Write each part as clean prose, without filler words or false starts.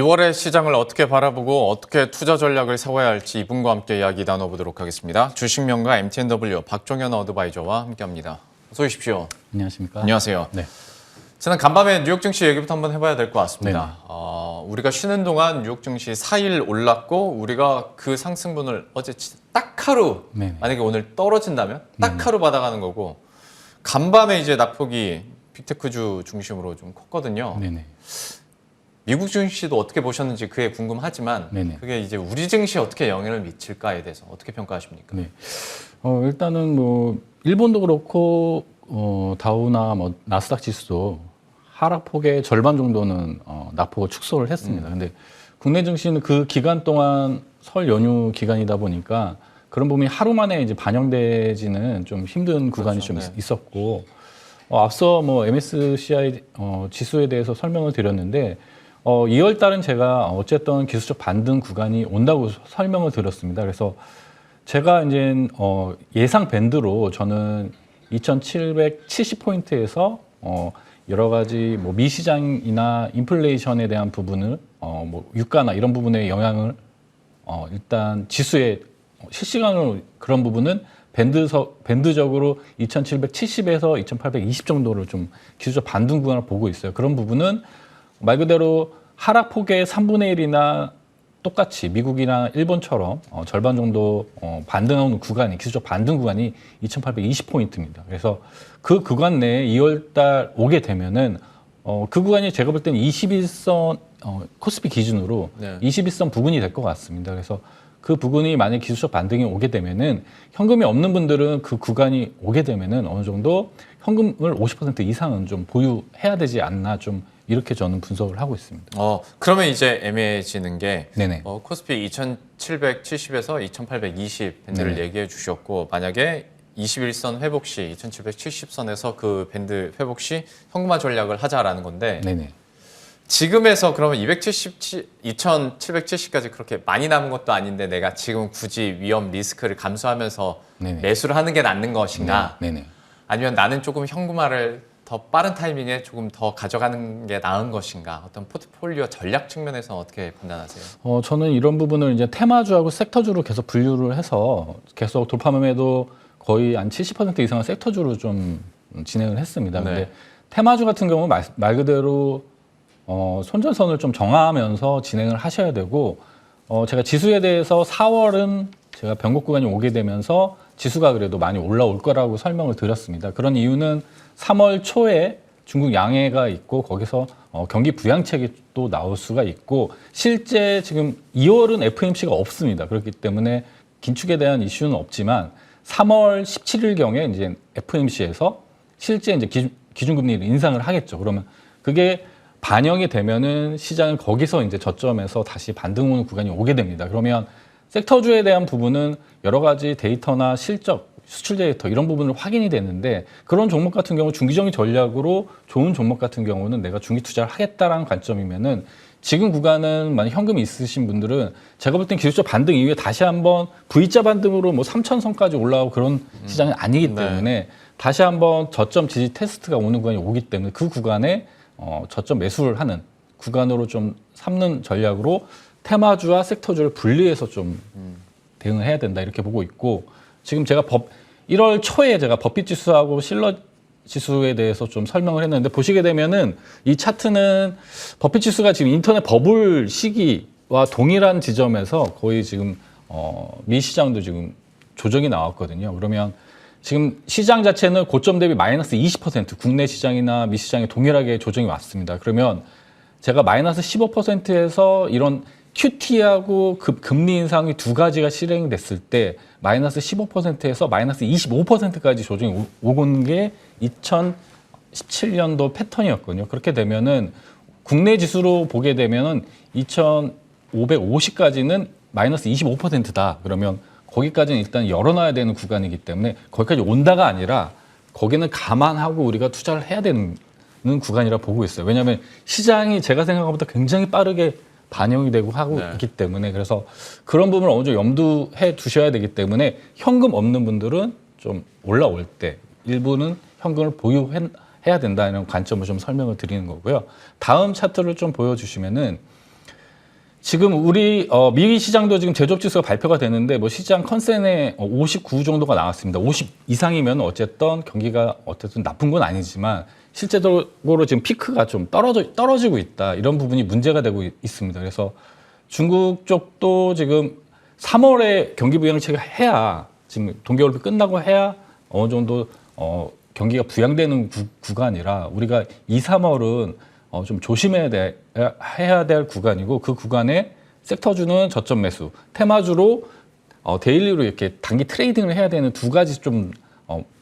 6월의 시장을 어떻게 바라보고 어떻게 투자 전략을 세워야 할지 이분과 함께 이야기 나눠보도록 하겠습니다. 주식명가 MTNW 박종현 어드바이저와 함께합니다. 어서 오십시오. 안녕하십니까? 안녕하세요. 네. 지난 간밤에 뉴욕 증시 얘기부터 한번 해봐야 될 것 같습니다. 우리가 쉬는 동안 뉴욕 증시 4일 올랐고 우리가 그 상승분을 어제 딱 하루 네네. 만약에 오늘 떨어진다면 딱 하루 받아가는 거고 간밤에 이제 낙폭이 빅테크주 중심으로 좀 컸거든요. 네네. 미국 증시도 어떻게 보셨는지 그게 궁금하지만 네네. 그게 이제 우리 증시에 어떻게 영향을 미칠까에 대해서 어떻게 평가하십니까? 네. 일단은 뭐 일본도 그렇고 다우나 뭐 나스닥 지수도 하락폭의 절반 정도는 낙폭을 축소를 했습니다. 근데 국내 증시는 그 기간 동안 설 연휴 기간이다 보니까 그런 부분이 하루 만에 이제 반영되지는 좀 힘든 구간이 그렇죠. 좀 있었고 앞서 뭐 MSCI 지수에 대해서 설명을 드렸는데 2월 달은 제가 어쨌든 기술적 반등 구간이 온다고 설명을 드렸습니다. 그래서 제가 이제 예상 밴드로 저는 2,770포인트에서 여러 가지 뭐 미시장이나 인플레이션에 대한 부분을 뭐 유가나 이런 부분의 영향을 일단 지수에 실시간으로 그런 부분은 밴드적으로 2,770에서 2,820 정도를 좀 기술적 반등 구간을 보고 있어요. 그런 부분은 말 그대로 하락폭의 3분의 1이나 똑같이 미국이나 일본처럼 절반 정도 반등하는 구간이 기술적 반등 구간이 2,820포인트입니다. 그래서 그 구간 내에 2월 달 오게 되면은 그 구간이 제가 볼 때는 21선 코스피 기준으로 네. 21선 부근이 될 것 같습니다. 그래서 그 부분이 만약 기술적 반등이 오게 되면은 현금이 없는 분들은 그 구간이 오게 되면은 어느 정도 현금을 50% 이상은 좀 보유해야 되지 않나 좀 이렇게 저는 분석을 하고 있습니다. 그러면 이제 애매해지는 게 네네. 코스피 2,770에서 2,820 밴드를 네네. 얘기해 주셨고 만약에 21선 회복 시 2,770선에서 그 밴드 회복 시 현금화 전략을 하자라는 건데 네네. 지금에서 그러면 2,770까지 그렇게 많이 남은 것도 아닌데 내가 지금 굳이 위험 리스크를 감수하면서 네네. 매수를 하는 게 낫는 것인가? 네네. 아니면 나는 조금 현금화를 더 빠른 타이밍에 조금 더 가져가는 게 나은 것인가? 어떤 포트폴리오 전략 측면에서 어떻게 판단하세요? 저는 이런 부분을 이제 테마주하고 섹터주로 계속 분류를 해서 계속 돌파매매도 거의 한 70% 이상은 섹터주로 좀 진행을 했습니다. 근데 네. 테마주 같은 경우는 말 그대로 손절선을 좀 정하면서 진행을 하셔야 되고 제가 지수에 대해서 4월은 제가 변곡 구간이 오게 되면서 지수가 그래도 많이 올라올 거라고 설명을 드렸습니다. 그런 이유는 3월 초에 중국 양해가 있고 거기서 경기 부양책이 또 나올 수가 있고 실제 지금 2월은 FOMC가 없습니다. 그렇기 때문에 긴축에 대한 이슈는 없지만 3월 17일경에 이제 FOMC에서 실제 이제 기준금리를 인상을 하겠죠. 그러면 그게 반영이 되면은 시장은 거기서 이제 저점에서 다시 반등 오는 구간이 오게 됩니다. 그러면 섹터주에 대한 부분은 여러 가지 데이터나 실적, 수출 데이터 이런 부분을 확인이 되는데 그런 종목 같은 경우 중기적인 전략으로 좋은 종목 같은 경우는 내가 중기 투자를 하겠다라는 관점이면은 지금 구간은 만약 현금이 있으신 분들은 제가 볼 땐 기술적 반등 이후에 다시 한번 V자 반등으로 뭐 3,000선까지 올라오고 그런 시장은 아니기 때문에 다시 한번 저점 지지 테스트가 오는 구간이 오기 때문에 그 구간에 저점 매수를 하는 구간으로 좀 삼는 전략으로 테마주와 섹터주를 분리해서 좀 대응을 해야 된다 이렇게 보고 있고 지금 제가 1월 초에 제가 버핏 지수하고 실러 지수에 대해서 좀 설명을 했는데 보시게 되면은 이 차트는 버핏 지수가 지금 인터넷 버블 시기와 동일한 지점에서 거의 지금 미 시장도 지금 조정이 나왔거든요. 그러면 지금 시장 자체는 고점 대비 마이너스 20% 국내 시장이나 미 시장에 동일하게 조정이 왔습니다. 그러면 제가 마이너스 15%에서 이런 QT하고 금리 인상이 두 가지가 실행됐을 때 마이너스 15%에서 마이너스 25%까지 조정이 오곤 게 2017년도 패턴이었거든요. 그렇게 되면은 국내 지수로 보게 되면은 2,550까지는 마이너스 25%다. 그러면 거기까지는 일단 열어놔야 되는 구간이기 때문에 거기까지 온다가 아니라 거기는 감안하고 우리가 투자를 해야 되는 구간이라 보고 있어요. 왜냐하면 시장이 제가 생각한 것보다 굉장히 빠르게 반영이 되고 하고 있기 때문에 그래서 그런 부분을 어느 정도 염두해 두셔야 되기 때문에 현금 없는 분들은 좀 올라올 때 일부는 현금을 보유해야 된다는 관점을 좀 설명을 드리는 거고요. 다음 차트를 좀 보여주시면은 지금 우리 미 시장도 지금 제조업 지수가 발표가 되는데 뭐 시장 컨센에 59 정도가 나왔습니다. 50 이상이면 어쨌든 경기가 어쨌든 나쁜 건 아니지만 실제적으로 지금 피크가 좀 떨어지고 있다. 이런 부분이 문제가 되고 있습니다. 그래서 중국 쪽도 지금 3월에 경기 부양책을 해야 지금 동계올림픽 끝나고 해야 어느 정도 경기가 부양되는 구간이라 우리가 2, 3월은 좀 조심해야 해야 될 구간이고 그 구간에 섹터주는 저점 매수, 테마주로 데일리로 이렇게 단기 트레이딩을 해야 되는 두 가지 좀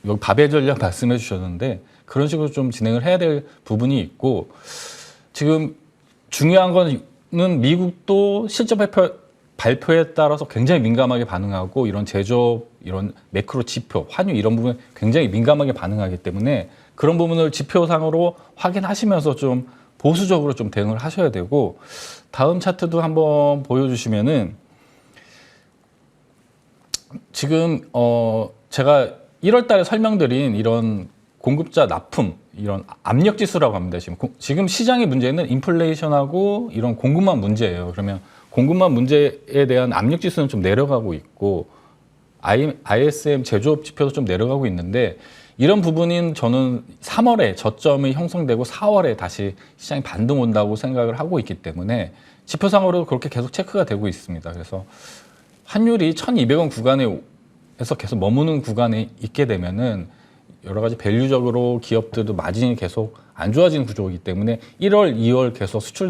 여기 바벨 전략 말씀해 주셨는데 그런 식으로 좀 진행을 해야 될 부분이 있고 지금 중요한 거는 미국도 실적 발표에 따라서 굉장히 민감하게 반응하고 이런 제조업, 이런 매크로 지표, 환율 이런 부분에 굉장히 민감하게 반응하기 때문에 그런 부분을 지표상으로 확인하시면서 좀 보수적으로 좀 대응을 하셔야 되고 다음 차트도 한번 보여주시면은 지금 제가 1월 달에 설명드린 이런 공급자 납품 이런 압력 지수라고 합니다. 지금 시장의 문제는 인플레이션하고 이런 공급망 문제예요. 그러면 공급망 문제에 대한 압력 지수는 좀 내려가고 있고 ISM 제조업 지표도 좀 내려가고 있는데 이런 부분인 저는 3월에 저점이 형성되고 4월에 다시 시장이 반등 온다고 생각을 하고 있기 때문에 지표상으로 그렇게 계속 체크가 되고 있습니다. 그래서 환율이 1,200원 구간에서 계속 머무는 구간에 있게 되면은 여러 가지 밸류적으로 기업들도 마진이 계속 안 좋아지는 구조이기 때문에 1월, 2월 계속 수출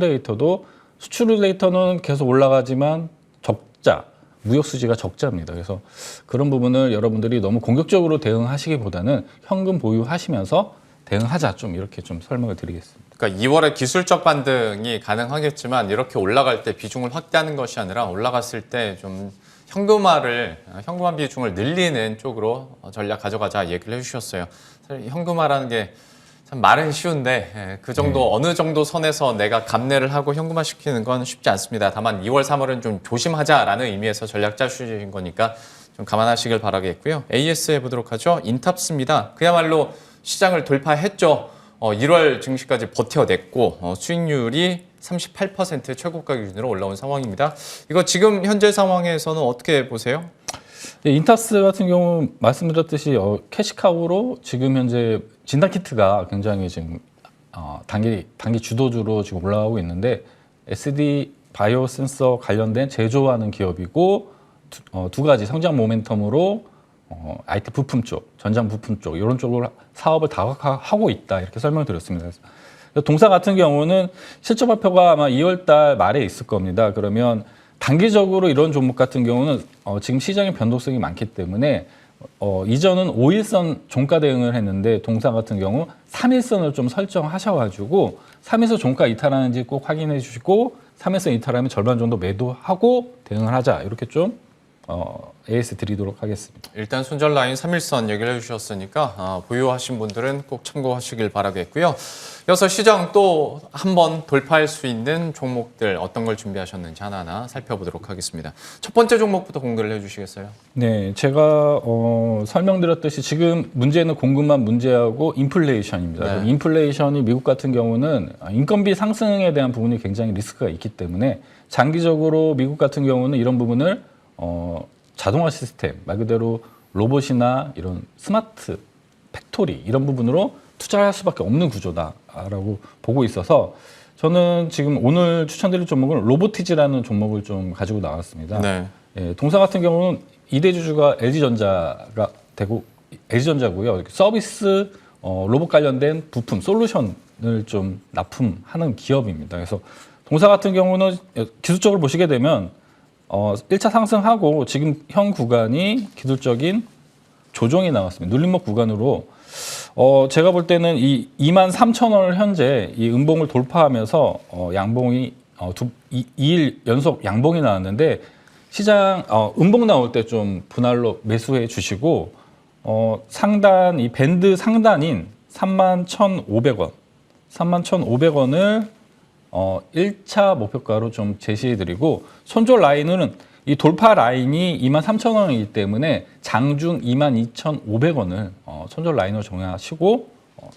데이터는 계속 올라가지만 적자, 무역 수지가 적자입니다. 그래서 그런 부분을 여러분들이 너무 공격적으로 대응하시기보다는 현금 보유하시면서 대응하자 좀 이렇게 좀 설명을 드리겠습니다. 그러니까 2월에 기술적 반등이 가능하겠지만 이렇게 올라갈 때 비중을 확대하는 것이 아니라 올라갔을 때 좀 현금화 비중을 늘리는 쪽으로 전략 가져가자 얘기를 해주셨어요. 사실 현금화라는 게 참 말은 쉬운데 그 정도 어느 정도 선에서 내가 감내를 하고 현금화 시키는 건 쉽지 않습니다. 다만 2월, 3월은 좀 조심하자라는 의미에서 전략 짜주신 거니까 좀 감안하시길 바라겠고요. AS 해보도록 하죠. 인탑스입니다. 그야말로 시장을 돌파했죠. 1월 증시까지 버텨냈고 수익률이 38% 최고가 기준으로 올라온 상황입니다. 이거 지금 현재 상황에서는 어떻게 보세요? 인탑스 같은 경우 말씀드렸듯이 캐시카우로 지금 현재 진단키트가 굉장히 지금 단기 주도주로 지금 올라가고 있는데 SD 바이오 센서 관련된 제조하는 기업이고 두 가지 성장 모멘텀으로 IT 부품 쪽, 전장 부품 쪽 이런 쪽으로 사업을 다각화하고 있다 이렇게 설명드렸습니다. 그래서 동사 같은 경우는 실적 발표가 아마 2월 달 말에 있을 겁니다. 그러면 단기적으로 이런 종목 같은 경우는 지금 시장의 변동성이 많기 때문에 이전은 5일선 종가 대응을 했는데 동사 같은 경우 3일선을 좀 설정하셔가지고 3일선 종가 이탈하는지 꼭 확인해 주시고 3일선 이탈하면 절반 정도 매도하고 대응을 하자 이렇게 좀 AS 드리도록 하겠습니다. 일단 손절 라인 3일선 얘기를 해주셨으니까 보유하신 분들은 꼭 참고하시길 바라겠고요. 이어서 시장 또 한번 돌파할 수 있는 종목들 어떤 걸 준비하셨는지 하나하나 살펴보도록 하겠습니다. 첫 번째 종목부터 공개를 해주시겠어요? 네, 제가 설명드렸듯이 지금 문제는 공급만 문제하고 인플레이션입니다. 네. 인플레이션이 미국 같은 경우는 인건비 상승에 대한 부분이 굉장히 리스크가 있기 때문에 장기적으로 미국 같은 경우는 이런 부분을 자동화 시스템, 말 그대로 로봇이나 이런 스마트 팩토리 이런 부분으로 투자할 수밖에 없는 구조다라고 보고 있어서 저는 지금 오늘 추천드릴 종목은 로보티즈라는 종목을 좀 가지고 나왔습니다. 네. 예, 동사 같은 경우는 2대 주주가 LG전자가 되고 LG전자고요. 서비스 로봇 관련된 부품 솔루션을 좀 납품하는 기업입니다. 그래서 동사 같은 경우는 기술적으로 보시게 되면 1차 상승하고 지금 현 구간이 기술적인 조정이 나왔습니다. 눌림목 구간으로 제가 볼 때는 이 23,000원을 현재 이 음봉을 돌파하면서 양봉이 2일 연속 양봉이 나왔는데 시장 음봉 나올 때 좀 분할로 매수해 주시고 상단 이 밴드 상단인 31,500원 31,500원을 1차 목표가로 좀 제시해드리고 손절 라인은 이 돌파 라인이 23,000원이기 때문에 장중 22,500원을 손절 라인으로 정하시고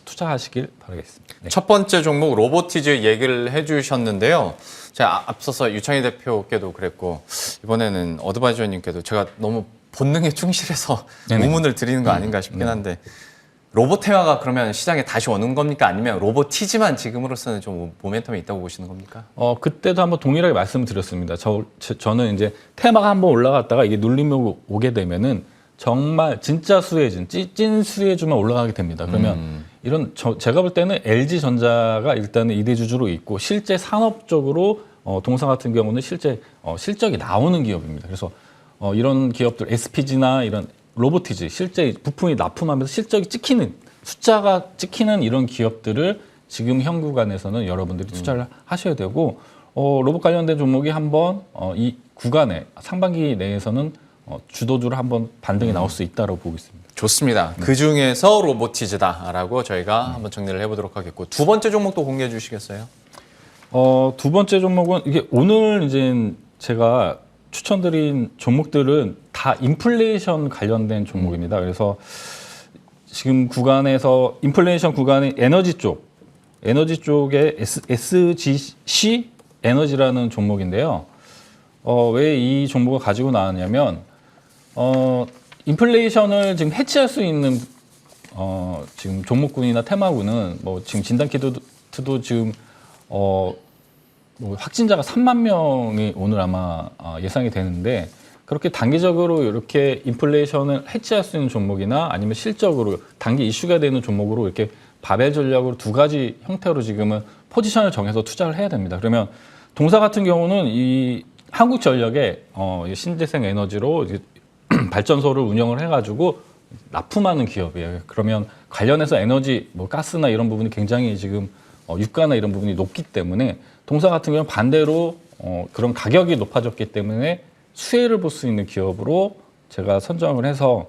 투자하시길 바라겠습니다. 첫 번째 종목 로보티즈 얘기를 해주셨는데요. 제가 앞서서 유창희 대표께도 그랬고 이번에는 어드바이저님께도 제가 너무 본능에 충실해서 네네. 의문을 드리는 거 아닌가 싶긴 한데 로봇 테마가 그러면 시장에 다시 오는 겁니까? 아니면 로보티즈만 지금으로서는 좀 모멘텀이 있다고 보시는 겁니까? 그때도 한번 동일하게 말씀드렸습니다. 저는 이제 테마가 한번 올라갔다가 이게 눌림이 오게 되면은 정말 진짜 수혜진, 찐 수혜주만 올라가게 됩니다. 그러면 이런 제가 볼 때는 LG전자가 일단은 이대주주로 있고 실제 산업적으로 동사 같은 경우는 실제 실적이 나오는 기업입니다. 그래서 이런 기업들 SPG나 이런 로보티즈 실제 부품이 납품하면서 실적이 찍히는 숫자가 찍히는 이런 기업들을 지금 현 구간에서는 여러분들이 투자를 하셔야 되고 로봇 관련된 종목이 한번 이 구간에 상반기 내에서는 주도주로 한번 반등이 나올 수 있다고 보고 있습니다. 좋습니다. 그 중에서 로보티즈다라고 저희가 한번 정리를 해보도록 하겠고 두 번째 종목도 공개해 주시겠어요? 두 번째 종목은 이게 오늘 이제 제가 추천드린 종목들은 다 인플레이션 관련된 종목입니다. 그래서 지금 구간에서 인플레이션 구간의 에너지 쪽에 SGC 에너지라는 종목인데요. 왜 이 종목을 가지고 나왔냐면 인플레이션을 지금 해치할 수 있는 지금 종목군이나 테마군은 뭐 지금 진단키트도 지금 뭐 확진자가 3만 명이 오늘 아마 예상이 되는데 그렇게 단기적으로 이렇게 인플레이션을 해치할 수 있는 종목이나 아니면 실적으로 단기 이슈가 되는 종목으로 이렇게 바벨 전략으로 두 가지 형태로 지금은 포지션을 정해서 투자를 해야 됩니다. 그러면 동사 같은 경우는 이 한국전력의 신재생 에너지로 이제 발전소를 운영을 해가지고 납품하는 기업이에요. 그러면 관련해서 에너지, 뭐 가스나 이런 부분이 굉장히 지금 유가나 이런 부분이 높기 때문에 동사 같은 경우는 반대로 그런 가격이 높아졌기 때문에 수혜를 볼 수 있는 기업으로 제가 선정을 해서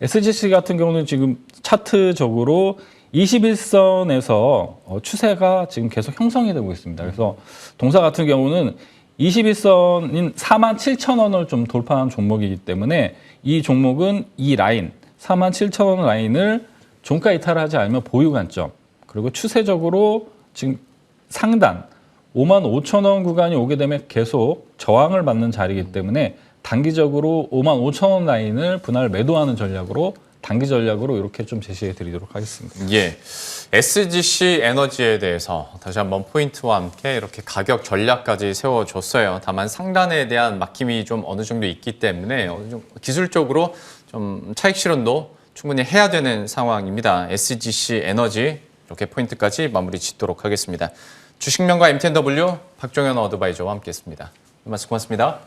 SGC 같은 경우는 지금 차트적으로 21선에서 추세가 지금 계속 형성이 되고 있습니다. 그래서 동사 같은 경우는 21선인 47,000원을 좀 돌파한 종목이기 때문에 이 종목은 이 라인 47,000원 라인을 종가 이탈하지 않으면 보유 관점 그리고 추세적으로 지금 상단 55,000원 구간이 오게 되면 계속 저항을 받는 자리이기 때문에 단기적으로 55,000원 라인을 분할 매도하는 전략으로 단기 전략으로 이렇게 좀 제시해 드리도록 하겠습니다. 예. SGC 에너지에 대해서 다시 한번 포인트와 함께 이렇게 가격 전략까지 세워줬어요. 다만 상단에 대한 막힘이 좀 어느 정도 있기 때문에 어느 정도 기술적으로 좀 차익 실현도 충분히 해야 되는 상황입니다. SGC 에너지 이렇게 포인트까지 마무리 짓도록 하겠습니다. 주식명가 MTNW 박종현 어드바이저와 함께했습니다. 말씀 고맙습니다.